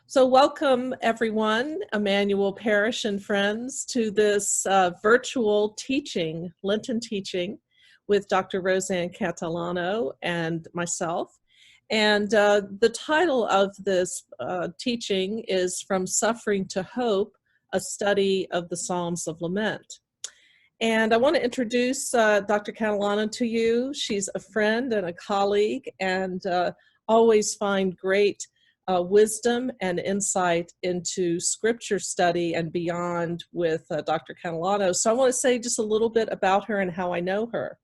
So welcome everyone, Emmanuel Parish and friends, to this virtual teaching, Lenten teaching with Dr. Rosann Catalano and myself. And the title of this teaching is From Suffering to Hope, a study of the Psalms of Lament. And I want to introduce Dr. Catalano to you. She's a friend and a colleague, and always find great wisdom and insight into scripture study and beyond with Dr. Catalano. So I want to say just a little bit about her and how I know her.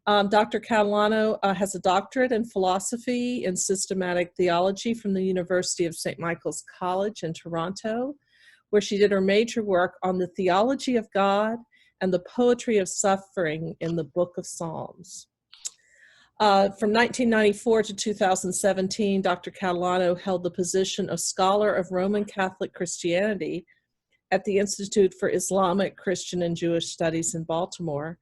Dr. Catalano has a doctorate in philosophy and systematic theology from the University of St. Michael's College in Toronto, where she did her major work on the theology of God and the poetry of suffering in the Book of Psalms. From 1994 to 2017, Dr. Catalano held the position of Scholar of Roman Catholic Christianity at the Institute for Islamic, Christian, and Jewish Studies in Baltimore.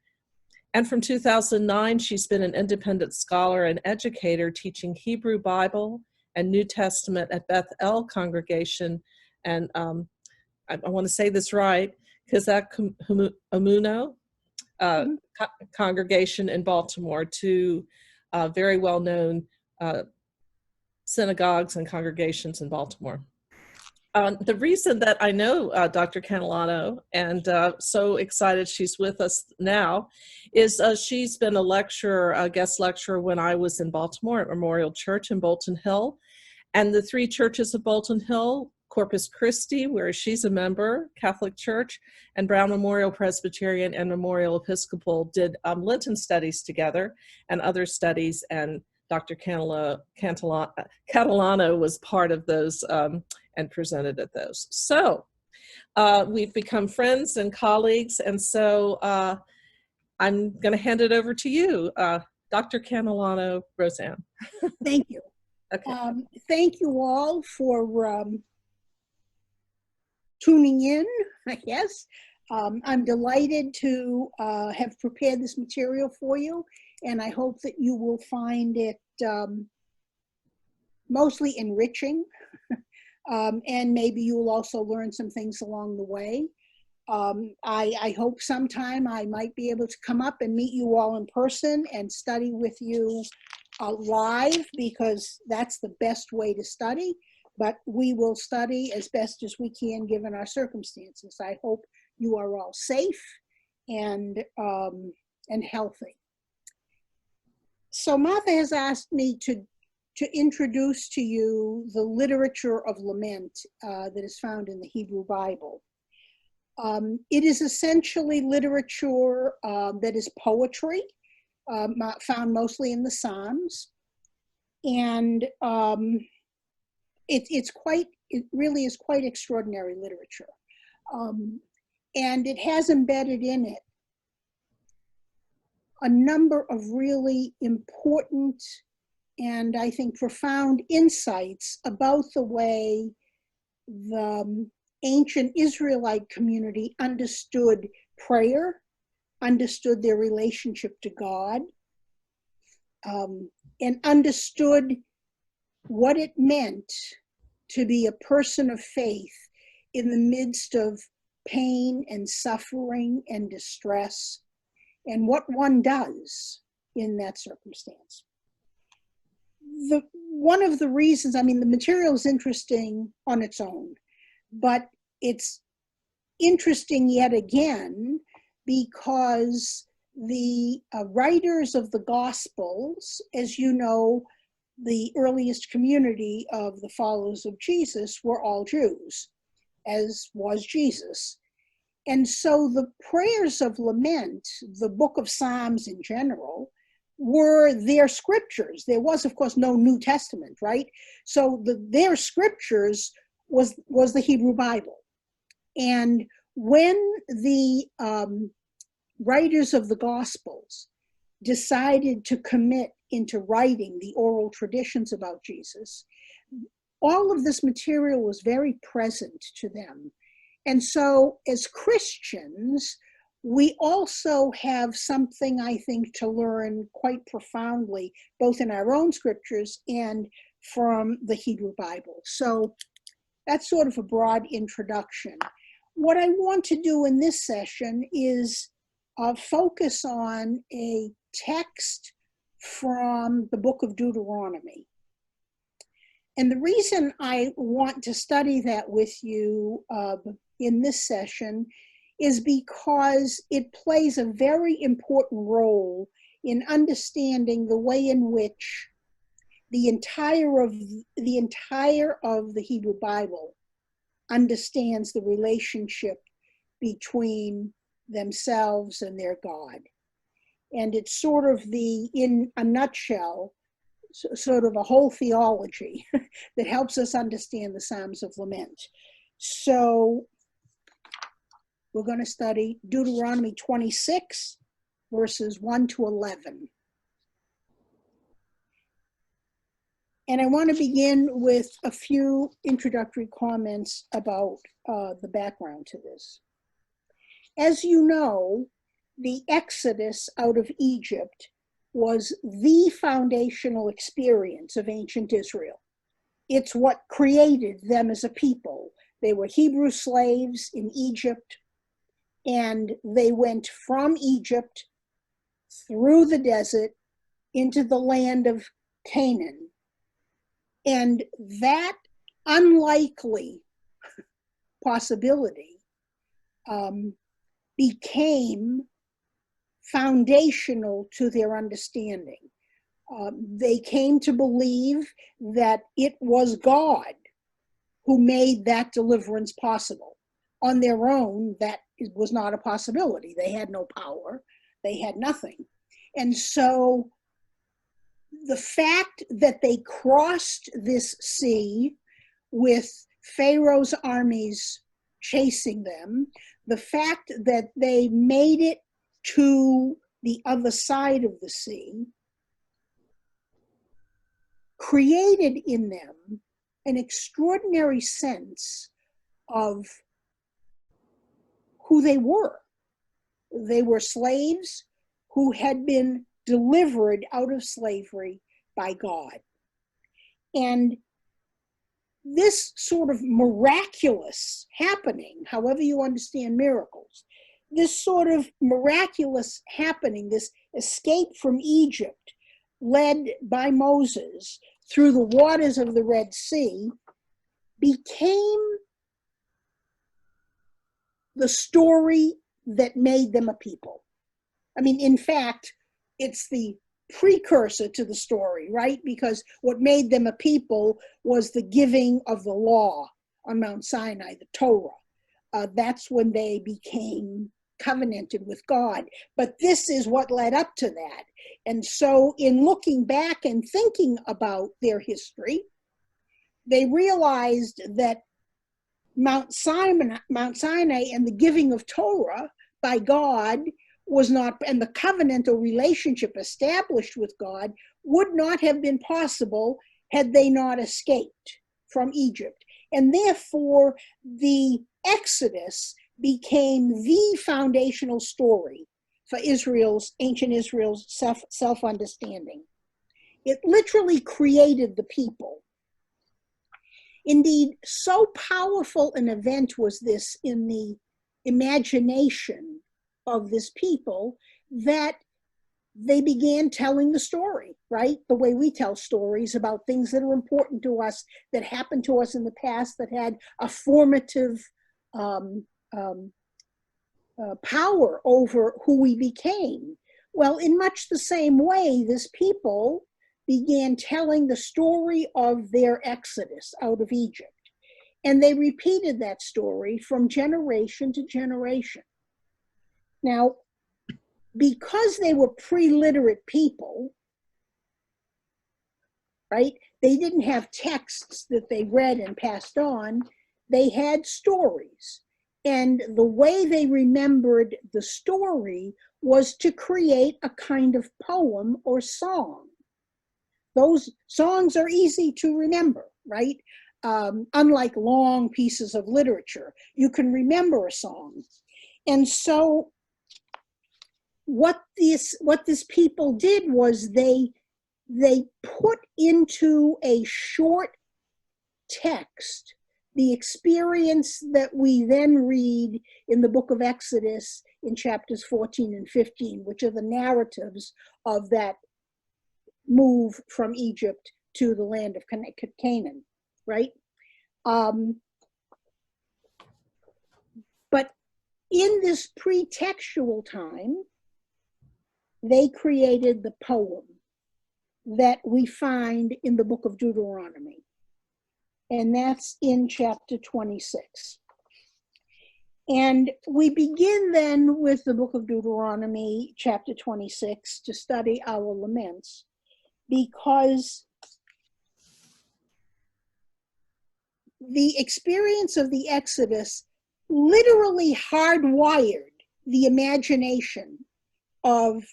And from 2009, she's been an independent scholar and educator teaching Hebrew Bible and New Testament at Beth El Congregation. And I want to say this right, Kizak Amuno congregation in Baltimore, to very well-known synagogues and congregations in Baltimore. The reason that I know Dr. Catalano, and so excited she's with us now, is she's been a lecturer, a guest lecturer when I was in Baltimore at Memorial Church in Bolton Hill. And the three churches of Bolton Hill, Corpus Christi, where she's a member, Catholic Church, and Brown Memorial Presbyterian and Memorial Episcopal did Lenten studies together and other studies, and Dr. Catalano was part of those and presented at those. So we've become friends and colleagues, and so I'm going to hand it over to you, Dr. Catalano, Rosann. Thank you. Okay. Thank you all for tuning in, I guess. I'm delighted to have prepared this material for you, and I hope that you will find it mostly enriching, and maybe you will also learn some things along the way. I hope sometime I might be able to come up and meet you all in person and study with you live, because that's the best way to study. But we will study as best as we can given our circumstances. I hope you are all safe and healthy. So Martha has asked me to introduce to you the literature of lament that is found in the Hebrew Bible. It is essentially literature that is poetry, found mostly in the Psalms. And it really is quite extraordinary literature. And it has embedded in it a number of really important and I think profound insights about the way the ancient Israelite community understood prayer, understood their relationship to God, and understood what it meant to be a person of faith in the midst of pain and suffering and distress, and what one does in that circumstance. One of the reasons, I mean, the material is interesting on its own, but it's interesting yet again because the writers of the Gospels, as you know, the earliest community of the followers of Jesus were all Jews, as was Jesus. And so the prayers of lament, the book of Psalms in general, were their scriptures. There was, of course, no New Testament, right? So their scriptures was the Hebrew Bible. And when the writers of the Gospels decided to commit into writing the oral traditions about Jesus, all of this material was very present to them. And so as Christians, we also have something, I think, to learn quite profoundly, both in our own scriptures and from the Hebrew Bible. So that's sort of a broad introduction. What I want to do in this session is focus on a text from the book of Deuteronomy. And the reason I want to study that with you in this session is because it plays a very important role in understanding the way in which the entire of the Hebrew Bible understands the relationship between themselves and their God. And it's sort of in a nutshell, sort of a whole theology that helps us understand the Psalms of Lament. So we're going to study Deuteronomy 26, verses 1 to 11. And I want to begin with a few introductory comments about the background to this. As you know, the Exodus out of Egypt was the foundational experience of ancient Israel. It's what created them as a people. They were Hebrew slaves in Egypt, and they went from Egypt through the desert into the land of Canaan. And that unlikely possibility became foundational to their understanding. They came to believe that it was God who made that deliverance possible. On their own, that was not a possibility. They had no power. They had nothing. And so the fact that they crossed this sea with Pharaoh's armies chasing them, the fact that they made it to the other side of the sea, created in them an extraordinary sense of who they were. They were slaves who had been delivered out of slavery by God. And this sort of miraculous happening, however you understand miracles, this sort of miraculous happening, this escape from Egypt, led by Moses through the waters of the Red Sea, became the story that made them a people. I mean, in fact, it's the precursor to the story, right? Because what made them a people was the giving of the law on Mount Sinai, the Torah. That's when they became covenanted with God. But this is what led up to that. And so in looking back and thinking about their history, they realized that Mount Sinai and the giving of Torah by God was not, and the covenantal relationship established with God would not have been possible had they not escaped from Egypt. And therefore, the Exodus became the foundational story for ancient Israel's self-understanding. It literally created the people. Indeed, so powerful an event was this in the imagination of this people that they began telling the story, right? The way we tell stories about things that are important to us, that happened to us in the past, that had a formative power over who we became. Well, in much the same way, this people began telling the story of their exodus out of Egypt. And they repeated that story from generation to generation. Now, because they were pre-literate people, right? They didn't have texts that they read and passed on. They had stories. And the way they remembered the story was to create a kind of poem or song. Those songs are easy to remember, right? Unlike long pieces of literature, you can remember a song. And so what this people did was they put into a short text the experience that we then read in the book of Exodus in chapters 14 and 15, which are the narratives of that move from Egypt to the land of Canaan, right? But in this pretextual time, they created the poem that we find in the book of Deuteronomy. And that's in chapter 26. And we begin then with the book of Deuteronomy, chapter 26, to study our laments, because the experience of the Exodus literally hardwired the imagination of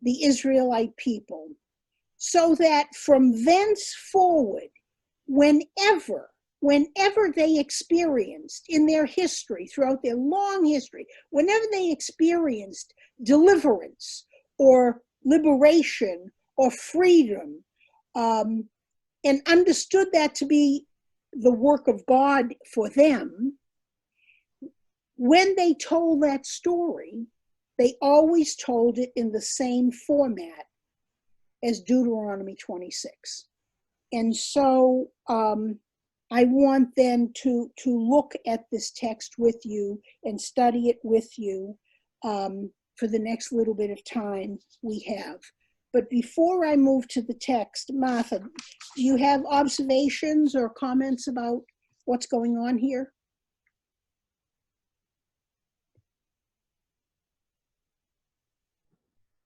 the Israelite people, so that from thence forward, whenever they experienced in their history, throughout their long history, whenever they experienced deliverance or liberation or freedom, and understood that to be the work of God for them, when they told that story, they always told it in the same format as Deuteronomy 26. And so I want then to look at this text with you and study it with you for the next little bit of time we have. But before I move to the text, Martha, do you have observations or comments about what's going on here?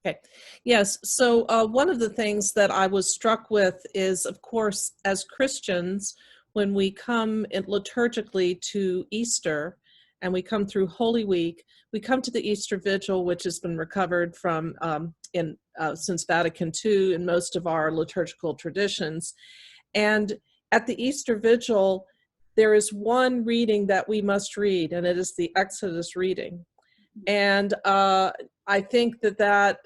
Okay. Yes. So one of the things that I was struck with is, of course, as Christians, when we come in liturgically to Easter and we come through Holy Week, we come to the Easter Vigil, which has been recovered from since Vatican II in most of our liturgical traditions. And at the Easter Vigil, there is one reading that we must read, and it is the Exodus reading. And I think that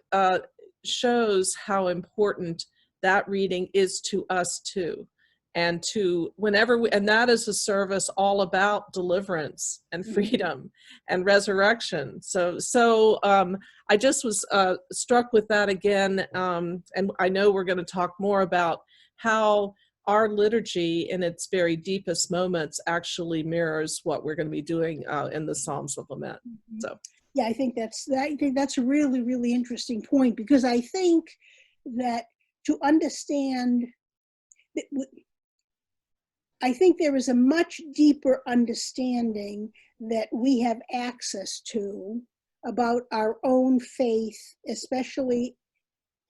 shows how important that reading is to us too. And to whenever and that is a service all about deliverance and freedom and resurrection. So I just was struck with that again. And I know we're going to talk more about how our liturgy in its very deepest moments actually mirrors what we're going to be doing in the Psalms of Lament. So. Yeah, I think that's a really, really interesting point, because I think that to understand, I think there is a much deeper understanding that we have access to about our own faith, especially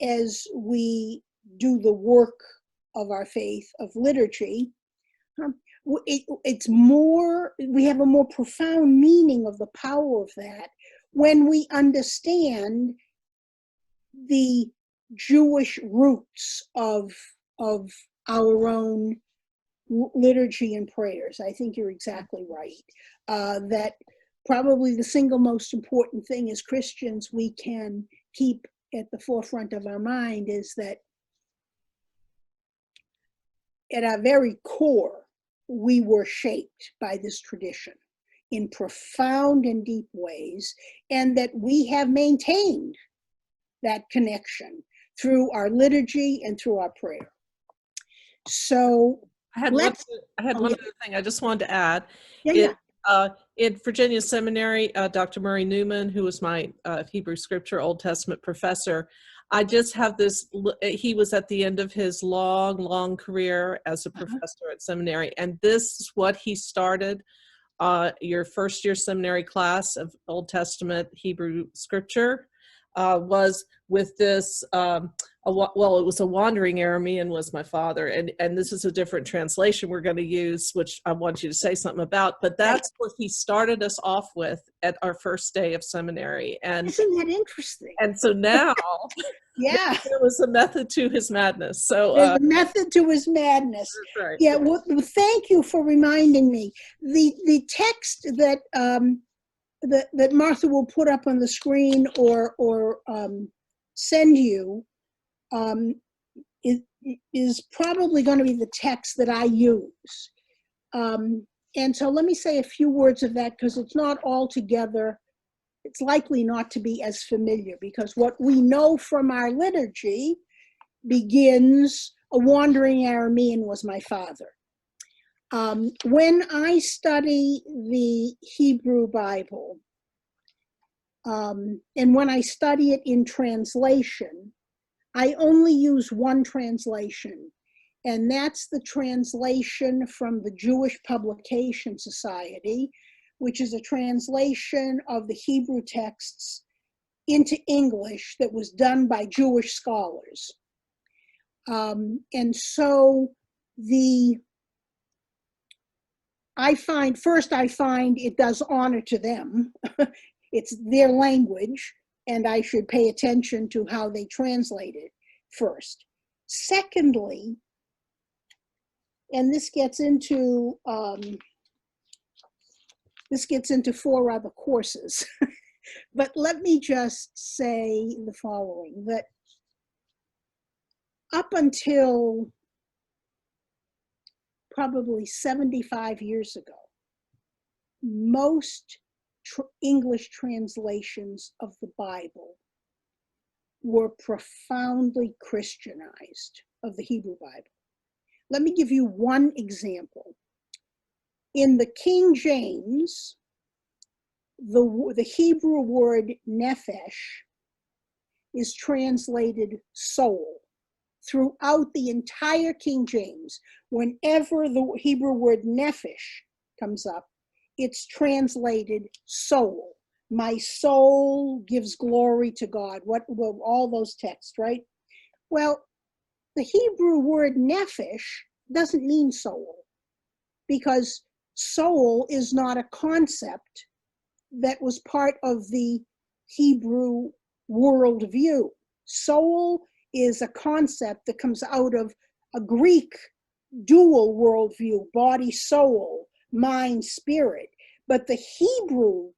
as we do the work of our faith of liturgy. It's more, we have a more profound meaning of the power of that when we understand the Jewish roots of our own liturgy and prayers. I think you're exactly right. That probably the single most important thing as Christians we can keep at the forefront of our mind is that at our very core, we were shaped by this tradition in profound and deep ways, and that we have maintained that connection through our liturgy and through our prayer. So I had one other thing I just wanted to add. In Virginia Seminary, Dr. Murray Newman, who was my Hebrew Scripture Old Testament professor, I just have this, he was at the end of his long career as a professor at seminary, and this is what he started your first year seminary class of Old Testament Hebrew Scripture was with this, well, it was a wandering Aramean was my father, and this is a different translation we're going to use, which I want you to say something about, but that's what he started us off with at our first day of seminary. And isn't that interesting? And so now, yeah, there was a method to his madness. So there's a method to his madness. Right. Yeah, well, thank you for reminding me. The text that that Martha will put up on the screen or send you is probably going to be the text that I use. And so let me say a few words of that, because it's not altogether, it's likely not to be as familiar, because what we know from our liturgy begins, a wandering Aramean was my father. When I study the Hebrew Bible, and when I study it in translation, I only use one translation, and that's the translation from the Jewish Publication Society, which is a translation of the Hebrew texts into English that was done by Jewish scholars. And so I find it does honor to them. It's their language, and I should pay attention to how they translate it first. Secondly, and this gets into 4 other courses, but let me just say the following, that up until probably 75 years ago, most English translations of the Bible were profoundly Christianized of the Hebrew Bible. Let me give you one example. In the King James, the Hebrew word nephesh is translated soul. Throughout the entire King James, whenever the Hebrew word nephesh comes up, it's translated soul. My soul gives glory to God. All those texts, right? Well, the Hebrew word nephesh doesn't mean soul, because soul is not a concept that was part of the Hebrew worldview. Soul is a concept that comes out of a Greek dual worldview, body, soul, mind, spirit. But the Hebrew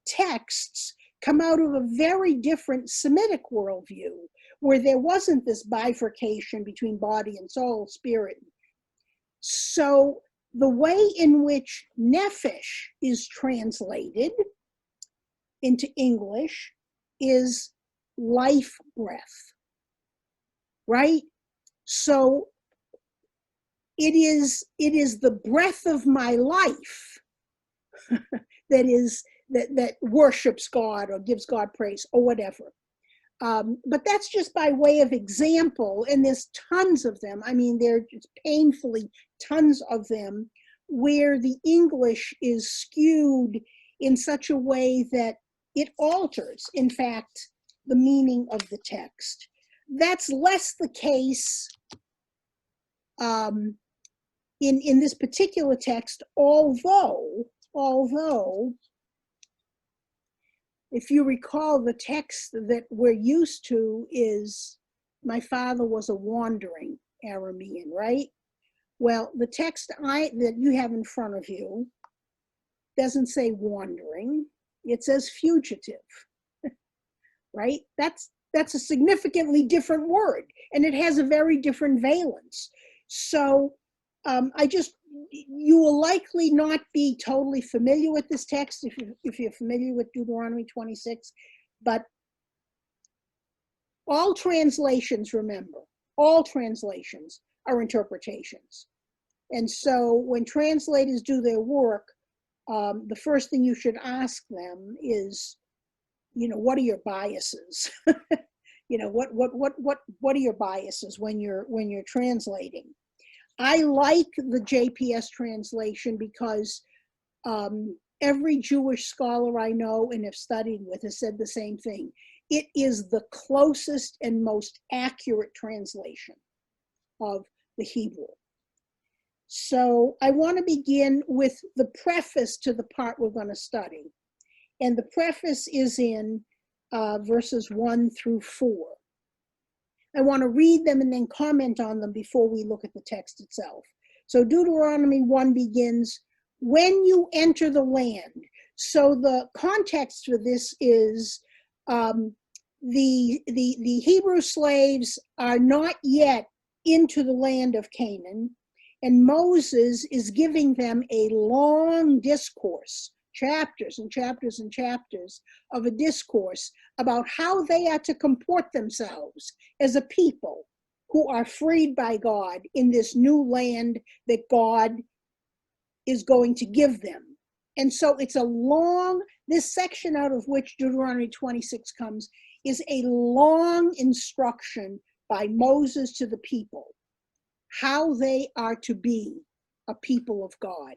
texts come out of a very different Semitic worldview, where there wasn't this bifurcation between body and soul, spirit. So the way in which nephesh is translated into English is life breath, right? So it is the breath of my life that worships God or gives God praise or whatever. But that's just by way of example, and there's tons of them. I mean, there are just painfully tons of them where the English is skewed in such a way that it alters, in fact, the meaning of the text. That's less the case in this particular text, although, if you recall, the text that we're used to is, my father was a wandering Aramean, right? Well, the text that you have in front of you doesn't say wandering, it says fugitive, right? That's a significantly different word, and it has a very different valence. So you will likely not be totally familiar with this text if you're familiar with Deuteronomy 26, but all translations, remember, all translations are interpretations. And so when translators do their work, the first thing you should ask them is, what are your biases? What are your biases when you're translating? I like the JPS translation because every Jewish scholar I know and have studied with has said the same thing. It is the closest and most accurate translation of the Hebrew. So I want to begin with the preface to the part we're going to study. And the preface is in verses 1 through 4. I want to read them and then comment on them before we look at the text itself. So Deuteronomy 1 begins, when you enter the land. So the context for this is the Hebrew slaves are not yet into the land of Canaan, And Moses is giving them a long discourse, chapters and chapters and chapters of a discourse about how they are to comport themselves as a people who are freed by God in this new land that God is going to give them. And so it's a long, this section out of which Deuteronomy 26 comes is a long instruction by Moses to the people, how they are to be a people of God.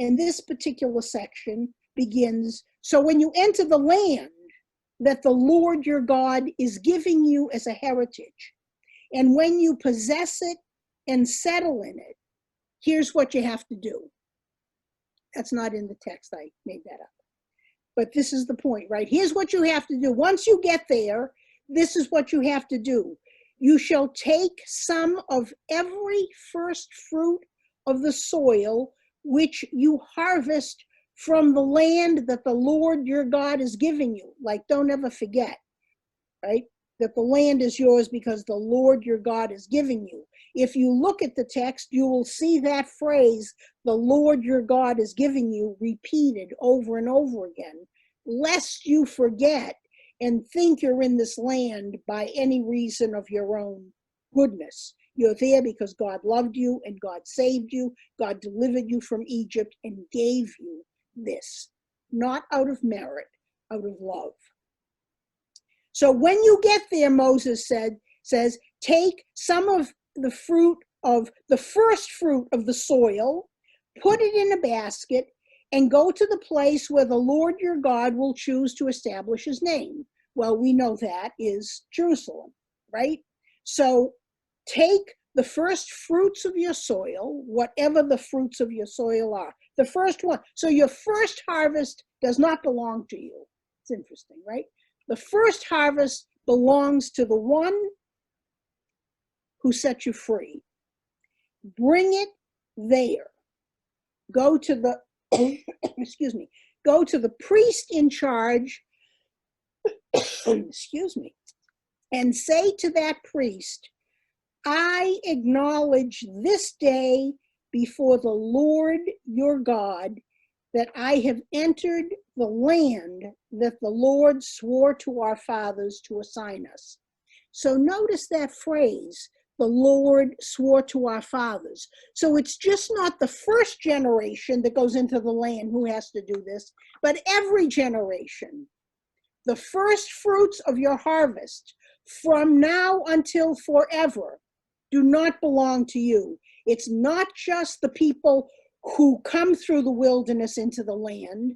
And this particular section begins, so when you enter the land that the Lord your God is giving you as a heritage, and when you possess it and settle in it, here's what you have to do. That's not in the text, I made that up. But this is the point, right? Here's what you have to do. Once you get there, this is what you have to do. You shall take some of every first fruit of the soil which you harvest from the land that the Lord your God is giving you. Like, don't ever forget, right? That the land is yours because the Lord your God is giving you. If you look at the text, you will see that phrase, the Lord your God is giving you, repeated over and over again, lest you forget and think you're in this land by any reason of your own goodness. You're there because God loved you and God saved you. God delivered you from Egypt and gave you this, not out of merit, out of love. So when you get there, Moses says, take some of the fruit of the first fruit of the soil, put it in a basket, and go to the place where the Lord your God will choose to establish his name. Well, we know that is Jerusalem, right? So take the first fruits of your soil, whatever the fruits of your soil are, the first one. So your first harvest does not belong to you. It's interesting, right? The first harvest belongs to the one who set you free. Bring it there. Go to the, excuse me, go to the priest in charge, excuse me, and say to that priest, I acknowledge this day before the Lord your God that I have entered the land that the Lord swore to our fathers to assign us. So notice that phrase, the Lord swore to our fathers. So it's just not the first generation that goes into the land who has to do this, but every generation. The first fruits of your harvest from now until forever do not belong to you. It's not just the people who come through the wilderness into the land,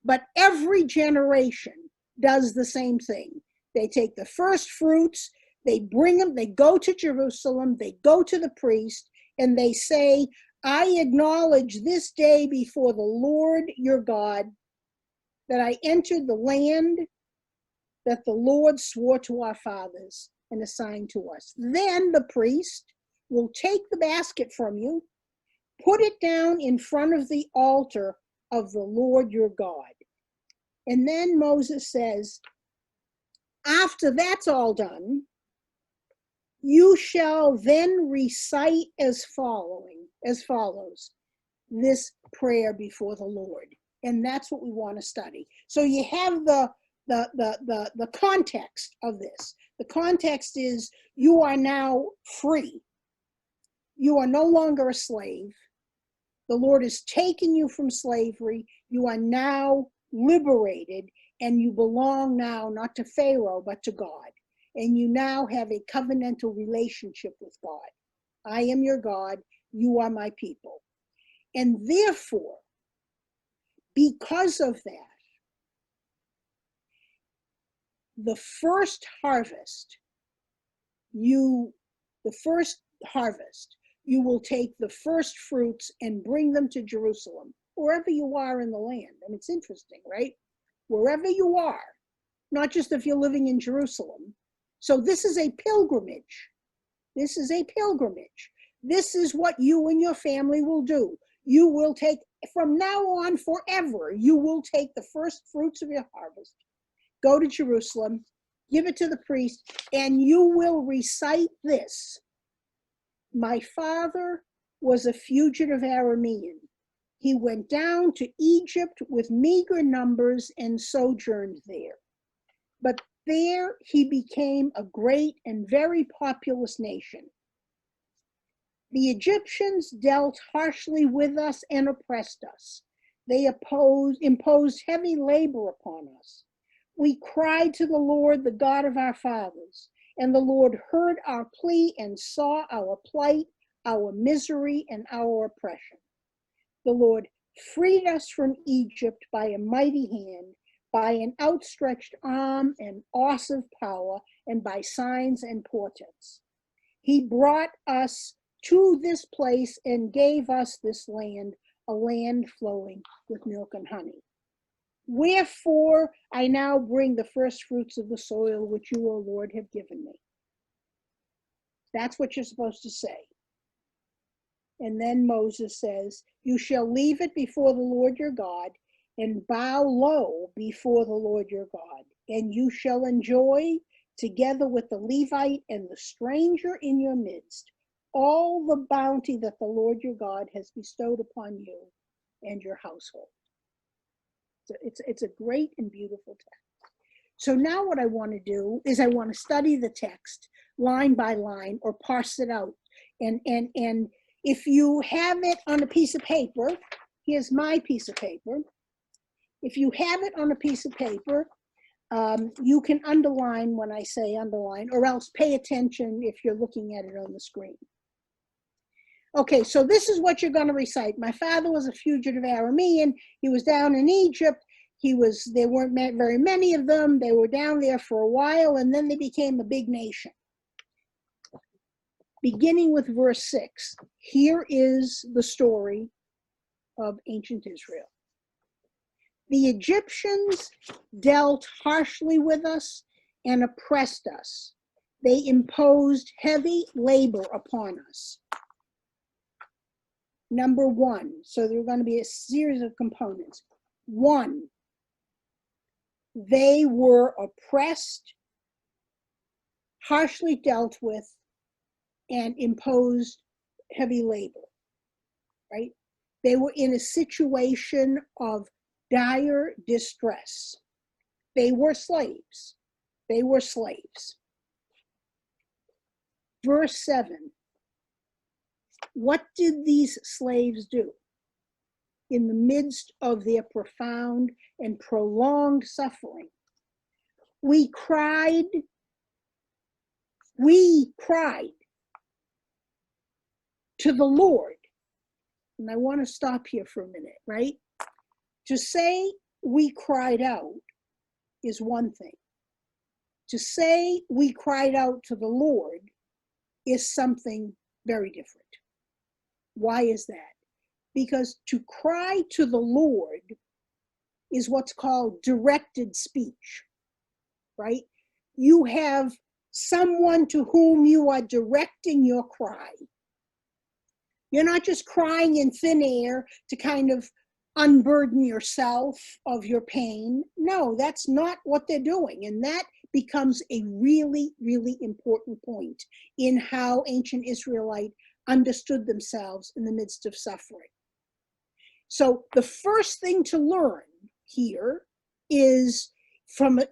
but every generation does the same thing. They take the first fruits, they bring them, they go to Jerusalem, they go to the priest, and they say, I acknowledge this day before the Lord your God that I entered the land that the Lord swore to our fathers and assigned to us. Then the priest will take the basket from you, put it down in front of the altar of the Lord your God. And then Moses says, after that's all done, you shall then recite as follows, this prayer before the Lord. And that's what we want to study. So you have the context of this. The context is you are now free. You are no longer a slave. The Lord has taken you from slavery. You are now liberated, and you belong now not to Pharaoh, but to God. And you now have a covenantal relationship with God. I am your God. You are my people. And therefore, because of that, the first harvest, you will take the first fruits and bring them to Jerusalem, wherever you are in the land. And it's interesting, right? Wherever you are, not just if you're living in Jerusalem. So this is a pilgrimage. This is a pilgrimage. This is what you and your family will do. You will take, from now on forever, you will take the first fruits of your harvest, go to Jerusalem, give it to the priest, and you will recite this. My father was a fugitive Aramean. He went down to Egypt with meager numbers and sojourned there. But there he became a great and very populous nation. The Egyptians dealt harshly with us and oppressed us. They imposed heavy labor upon us. We cried to the Lord, the God of our fathers, and the Lord heard our plea and saw our plight, our misery, and our oppression. The Lord freed us from Egypt by a mighty hand, by an outstretched arm and awesome power, and by signs and portents. He brought us to this place and gave us this land, a land flowing with milk and honey. Wherefore I now bring the first fruits of the soil which you, O Lord, have given me. That's what you're supposed to say. And then Moses says, you shall leave it before the Lord your God and bow low before the Lord your God, and you shall enjoy, together with the Levite and the stranger in your midst, all the bounty that the Lord your God has bestowed upon you and your household. So it's a great and beautiful text. So now what I want to do is I want to study the text line by line or parse it out. And if you have it on a piece of paper, here's my piece of paper. If you have it on a piece of paper, you can underline when I say underline, or else pay attention if you're looking at it on the screen. Okay, so this is what you're going to recite. My father was a fugitive Aramean. He was down in Egypt. There weren't very many of them. They were down there for a while, and then they became a big nation. Beginning with verse 6, here is the story of ancient Israel. The Egyptians dealt harshly with us and oppressed us. They imposed heavy labor upon us. Number one, so there are going to be a series of components. One, they were oppressed, harshly dealt with, and imposed heavy labor, right? They were in a situation of dire distress. They were slaves. They were slaves. Verse 7. What did these slaves do? In the midst of their profound and prolonged suffering, we cried to the Lord. And I want to stop here for a minute, right? To say we cried out is one thing. To say we cried out to the Lord is something very different. Why is that? Because to cry to the Lord is what's called directed speech, right? You have someone to whom you are directing your cry. You're not just crying in thin air to kind of unburden yourself of your pain. No, that's not what they're doing. And that becomes a really, really important point in how ancient Israelite understood themselves in the midst of suffering. So the first thing to learn here is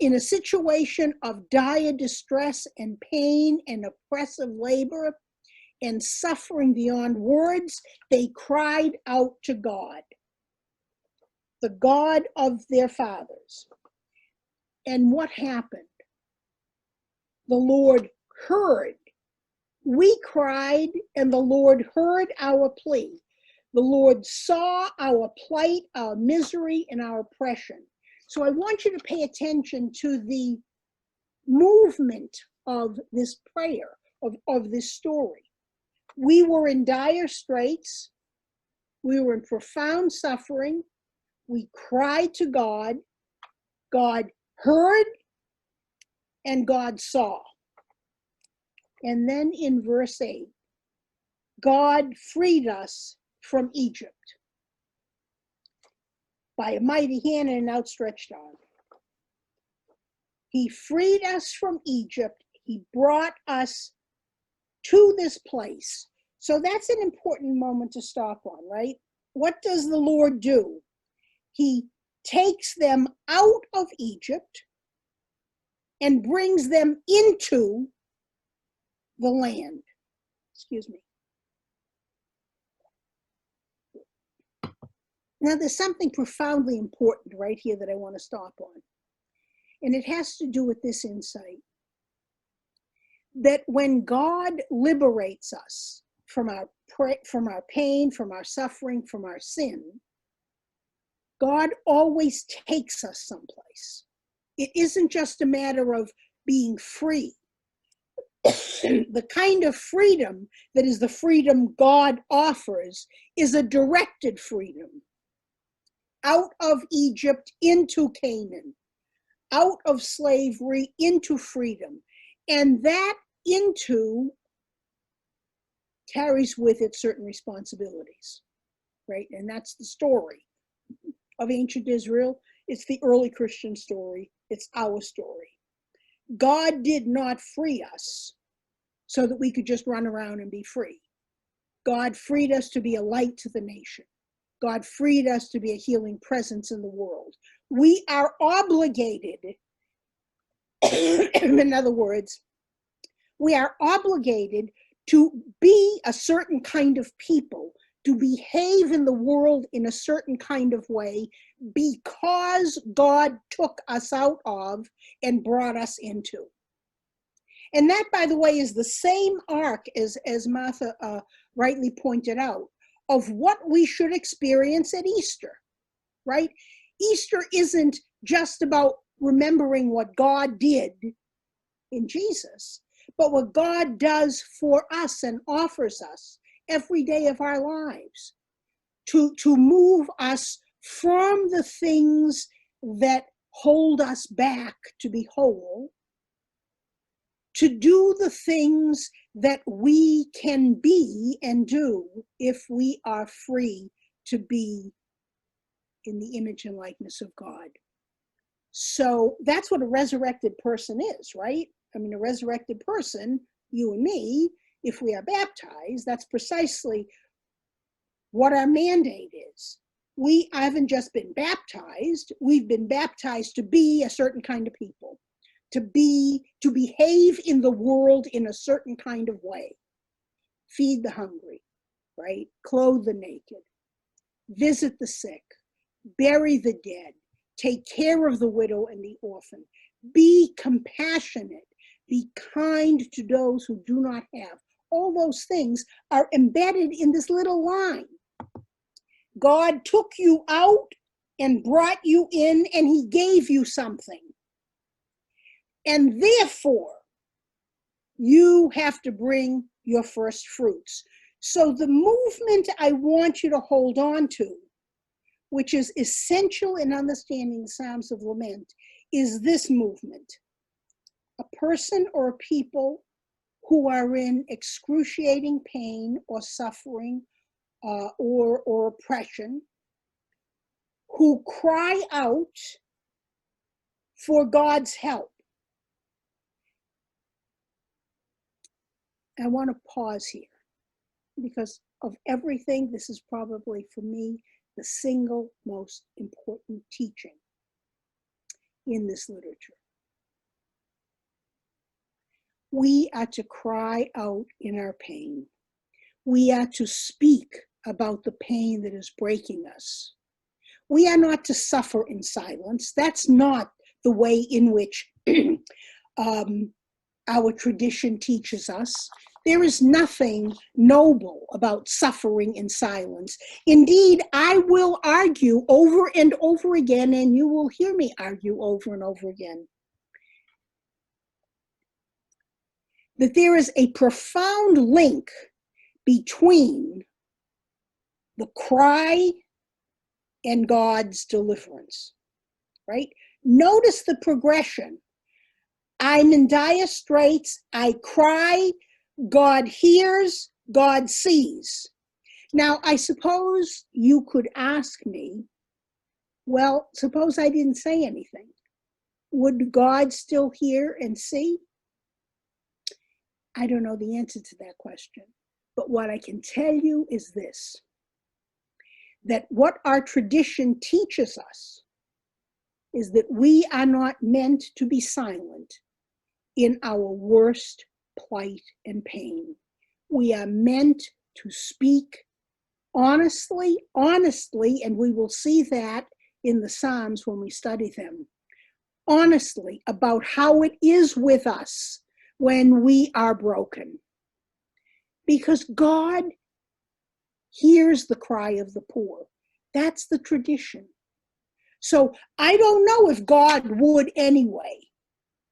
in a situation of dire distress and pain and oppressive labor and suffering beyond words, they cried out to God, the God of their fathers. And what happened? The Lord heard. We cried, and the Lord heard our plea. The Lord saw our plight, our misery, and our oppression. So I want you to pay attention to the movement of this prayer, of this story. We were in dire straits. We were in profound suffering. We cried to God. God heard, and God saw. And then in verse 8, God freed us from Egypt by a mighty hand and an outstretched arm. He freed us from Egypt. He brought us to this place So that's an important moment to stop on, right? What does the Lord do? He takes them out of Egypt and brings them into the land. Excuse me. Now, there's something profoundly important right here that I want to stop on. And it has to do with this insight that when God liberates us from our pain, from our suffering, from our sin, God always takes us someplace. It isn't just a matter of being free. The kind of freedom that is the freedom God offers is a directed freedom. Out of Egypt into Canaan, out of slavery into freedom. And that into carries with it certain responsibilities, right? And that's the story of ancient Israel. It's the early Christian story. It's our story. God did not free us so that we could just run around and be free. God freed us to be a light to the nation. God freed us to be a healing presence in the world. We are obligated, in other words, we are obligated to be a certain kind of people, to behave in the world in a certain kind of way, because God took us out of and brought us into. And that, by the way, is the same arc as Martha rightly pointed out, of what we should experience at Easter, right? Easter isn't just about remembering what God did in Jesus, but what God does for us and offers us every day of our lives to move us from the things that hold us back to be whole, to do the things that we can be and do if we are free to be in the image and likeness of God. So that's what a resurrected person is, right? I mean, a resurrected person, you and me, if we are baptized, that's precisely what our mandate is. We haven't just been baptized, we've been baptized to be a certain kind of people, to behave in the world in a certain kind of way. Feed the hungry, right? Clothe the naked, visit the sick, bury the dead, take care of the widow and the orphan, be compassionate, be kind to those who do not have. All those things are embedded in this little line. God took you out and brought you in, and he gave you something. And therefore, you have to bring your first fruits. So the movement I want you to hold on to, which is essential in understanding the Psalms of Lament, is this movement. A person or a people who are in excruciating pain or suffering or oppression, who cry out for God's help. I want to pause here because of everything, this is probably for me the single most important teaching in this literature. We are to cry out in our pain. We are to speak about the pain that is breaking us. We are not to suffer in silence. That's not the way in which our tradition teaches us. There is nothing noble about suffering in silence. Indeed, I will argue over and over again, and you will hear me argue over and over again, that there is a profound link between the cry and God's deliverance, right? Notice the progression. I'm in dire straits, I cry, God hears, God sees. Now, I suppose you could ask me, well, suppose I didn't say anything. Would God still hear and see? I don't know the answer to that question. But what I can tell you is this, that what our tradition teaches us is that we are not meant to be silent in our worst plight and pain. We are meant to speak honestly, and we will see that in the Psalms when we study them, honestly about how it is with us when we are broken. Because God hears the cry of the poor. That's the tradition. So I don't know if God would anyway,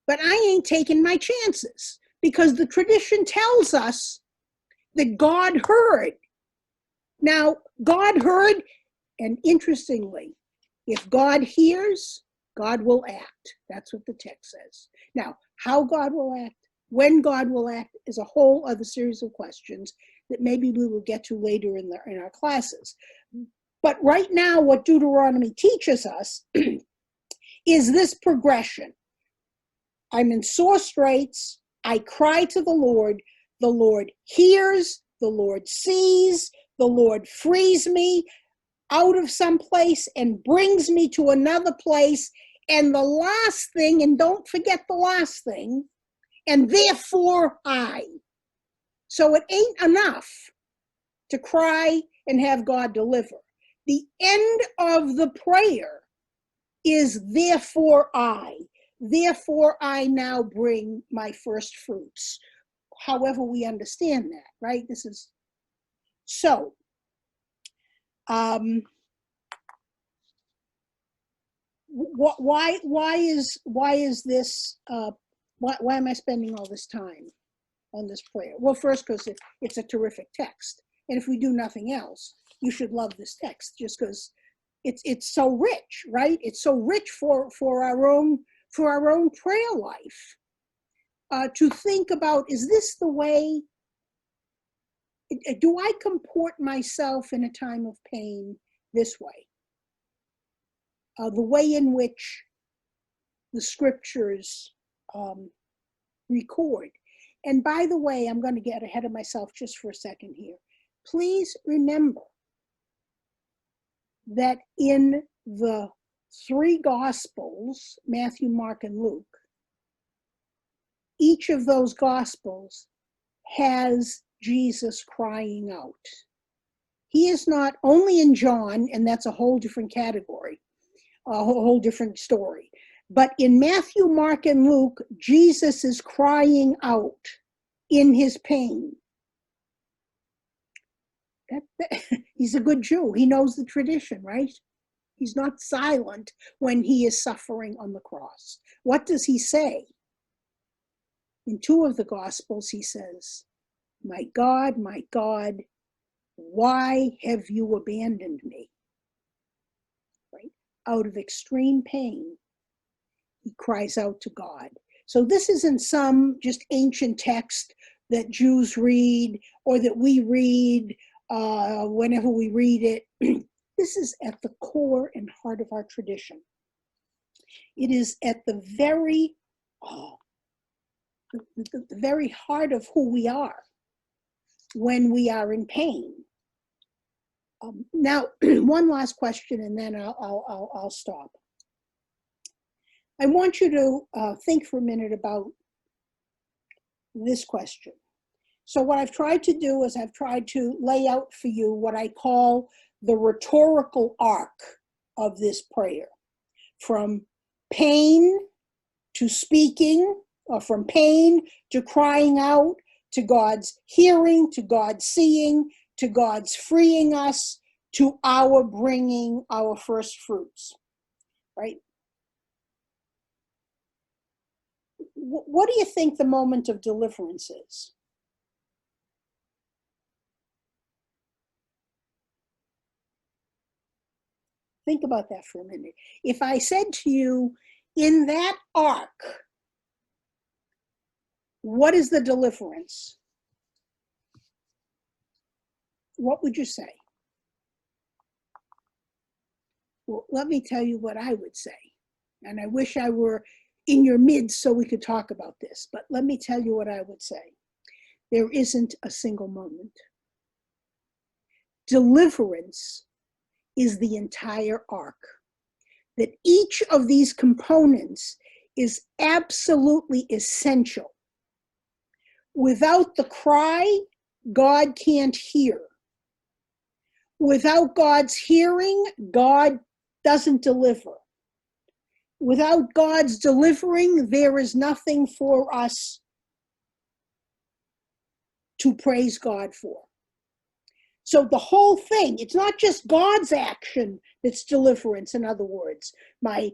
but I ain't taking my chances because the tradition tells us that God heard. Now, God heard, and interestingly, if God hears, God will act. That's what the text says. Now, how God will act, when God will act, is a whole other series of questions that maybe we will get to later in our classes. But right now, what Deuteronomy teaches us is this progression. I'm in sore straits. I cry to the Lord hears, the Lord sees, the Lord frees me out of some place and brings me to another place. And the last thing, and don't forget the last thing, and therefore I. So it ain't enough to cry and have God deliver. The end of the prayer is therefore I. Therefore I now bring my first fruits. However we understand that, right? This is so. Why is this? Why am I spending all this time on this prayer? Well, first, because it's a terrific text, and if we do nothing else, you should love this text just because it's so rich, right? It's so rich for our own prayer life. To think about, is this the way? Do I comport myself in a time of pain this way? The way in which the scriptures record. And by the way, I'm going to get ahead of myself just for a second here. Please remember that in the three Gospels, Matthew, Mark, and Luke, each of those Gospels has Jesus crying out. He is not only in John, and that's a whole different category, a whole different story. But in Matthew, Mark, and Luke, Jesus is crying out in his pain. He's a good Jew. He knows the tradition, right? He's not silent when he is suffering on the cross. What does he say? In two of the Gospels, he says, my God, why have you abandoned me? Right? Out of extreme pain, he cries out to God. So this isn't some just ancient text that Jews read or that we read whenever we read it. This is at the core and heart of our tradition. It is at the very, the very heart of who we are when we are in pain. Now, one last question, and then I'll stop. I want you to think for a minute about this question. So what I've tried to do is I've tried to lay out for you what I call the rhetorical arc of this prayer, from pain to speaking, or from pain to crying out, to God's hearing, to God's seeing, to God's freeing us, to our bringing our first fruits, right? What do you think the moment of deliverance is? Think about that for a minute. If I said to you, in that arc, what is the deliverance? What would you say? Well, let me tell you what I would say. And I wish I were in your midst so we could talk about this, but let me tell you what I would say. There isn't a single moment. deliverance is the entire ark. That each of these components is absolutely essential. Without the cry, God can't hear. Without God's hearing, God doesn't deliver. Without God's delivering, there is nothing for us to praise God for. So the whole thing, it's not just God's action that's deliverance. In other words, my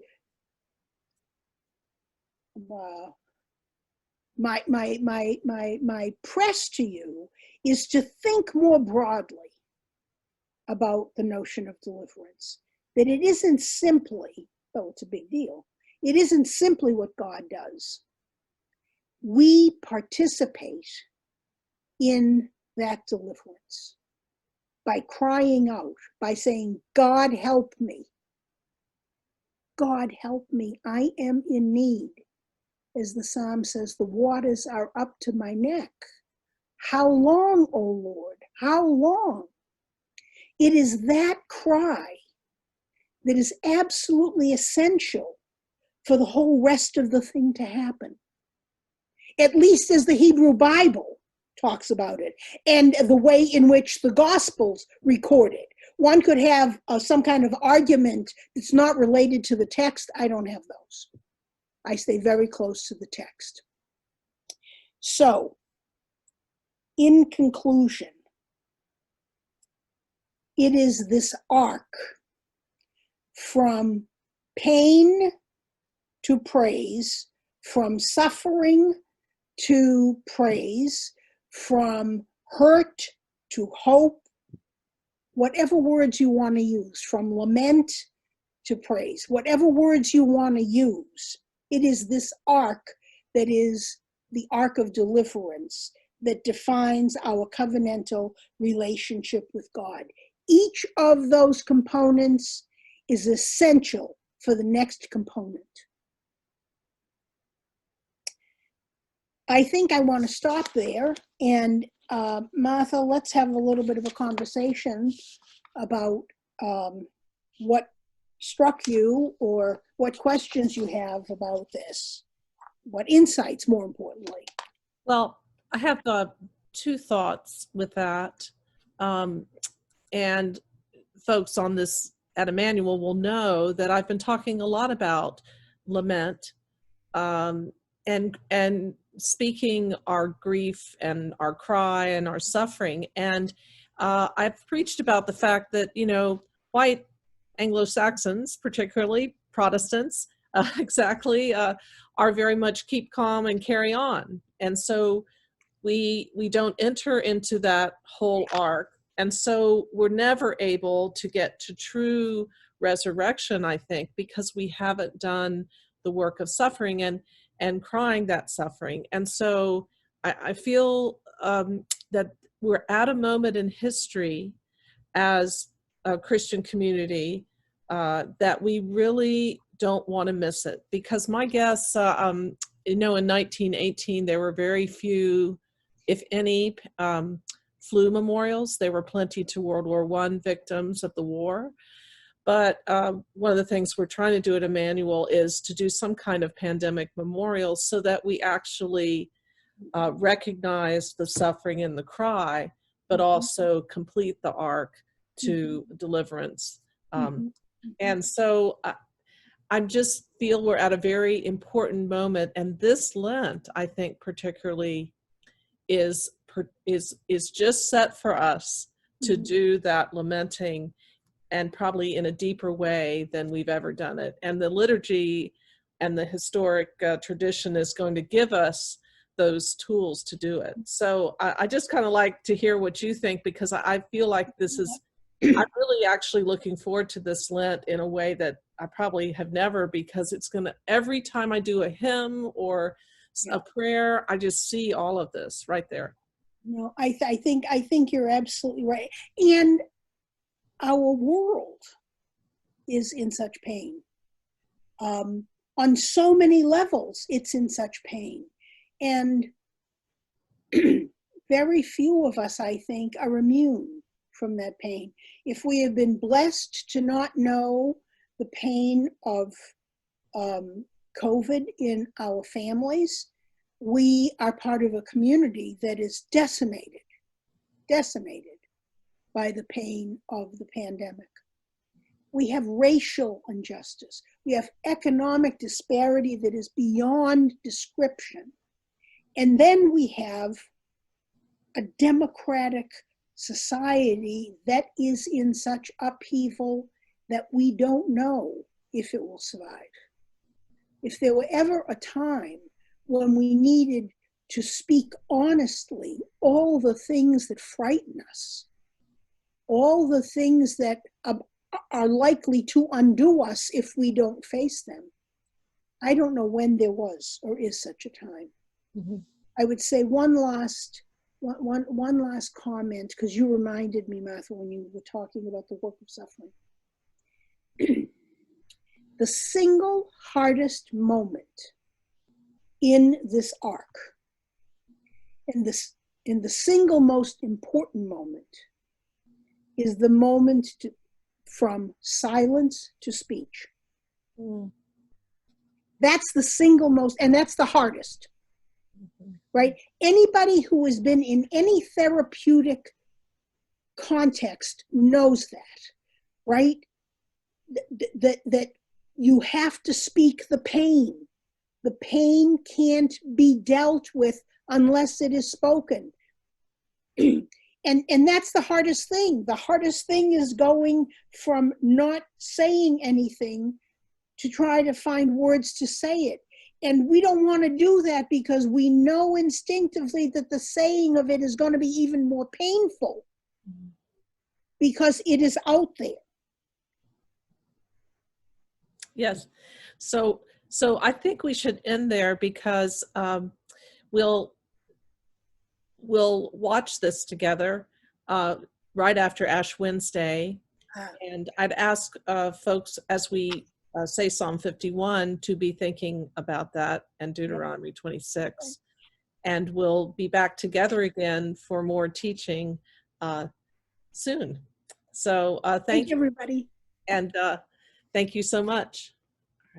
press to you is to think more broadly about the notion of deliverance. That it isn't simply, though it's a big deal, it isn't simply what God does. We participate in that deliverance by crying out, by saying, God help me. God help me, I am in need. As the psalm says, the waters are up to my neck. How long, O Lord? How long? It is that cry that is absolutely essential for the whole rest of the thing to happen. At least as the Hebrew Bible talks about it, and the way in which the Gospels record it. One could have some kind of argument that's not related to the text. I don't have those. I stay very close to the text. So, in conclusion, it is this arc from pain to praise, from suffering to praise, from hurt to hope, whatever words you want to use, from lament to praise, whatever words you want to use. It is this arc that is the arc of deliverance that defines our covenantal relationship with God. Each of those components is essential for the next component. I think I want to stop there, and Martha, let's have a little bit of a conversation about what struck you or what questions you have about this, what insights, more importantly. Well, I have two thoughts with that. And folks on this at Emmanuel will know that I've been talking a lot about lament and speaking our grief and our cry and our suffering. And I've preached about the fact that, white Anglo-Saxons, particularly Protestants, are very much keep calm and carry on. And so we don't enter into that whole arc. And so we're never able to get to true resurrection, I think, because we haven't done the work of suffering and crying that suffering. And so I feel that we're at a moment in history as a Christian community that we really don't want to miss it. Because my guess, in 1918, there were very few, if any, flu memorials. There were plenty to World War I victims of the war. But one of the things we're trying to do at Emmanuel is to do some kind of pandemic memorial so that we actually recognize the suffering and the cry, but also complete the arc to deliverance. And so I just feel we're at a very important moment. And this Lent, I think particularly, is just set for us to do that lamenting, and probably in a deeper way than we've ever done it. And the liturgy and the historic tradition is going to give us those tools to do it. So I just kind of like to hear what you think, because I feel like I'm really actually looking forward to this Lent in a way that I probably have never, because it's going to, every time I do a hymn or a prayer, I just see all of this right there. No, I think you're absolutely right. And our world is in such pain. On so many levels, it's in such pain. And very few of us, I think, are immune from that pain. If we have been blessed to not know the pain of COVID in our families, we are part of a community that is decimated by the pain of the pandemic. We have racial injustice. We have economic disparity that is beyond description. And then we have a democratic society that is in such upheaval that we don't know if it will survive. If there were ever a time when we needed to speak honestly all the things that frighten us, all the things that are likely to undo us if we don't face them, I don't know when there was or is such a time. Mm-hmm. I would say one last comment, because you reminded me, Martha, when you were talking about the work of suffering. The single hardest moment in this arc, and the single most important moment, is the moment from silence to speech. Mm. That's the single most, and that's the hardest, right? Anybody who has been in any therapeutic context knows that, right? That you have to speak the pain. The pain can't be dealt with unless it is spoken. And that's the hardest thing. The hardest thing is going from not saying anything to try to find words to say it. And we don't want to do that because we know instinctively that the saying of it is going to be even more painful because it is out there. Yes. So I think we should end there because we'll watch this together right after Ash Wednesday. And I'd ask folks, as we say Psalm 51, to be thinking about that and Deuteronomy 26. And we'll be back together again for more teaching soon. So thank you, everybody. And thank you so much.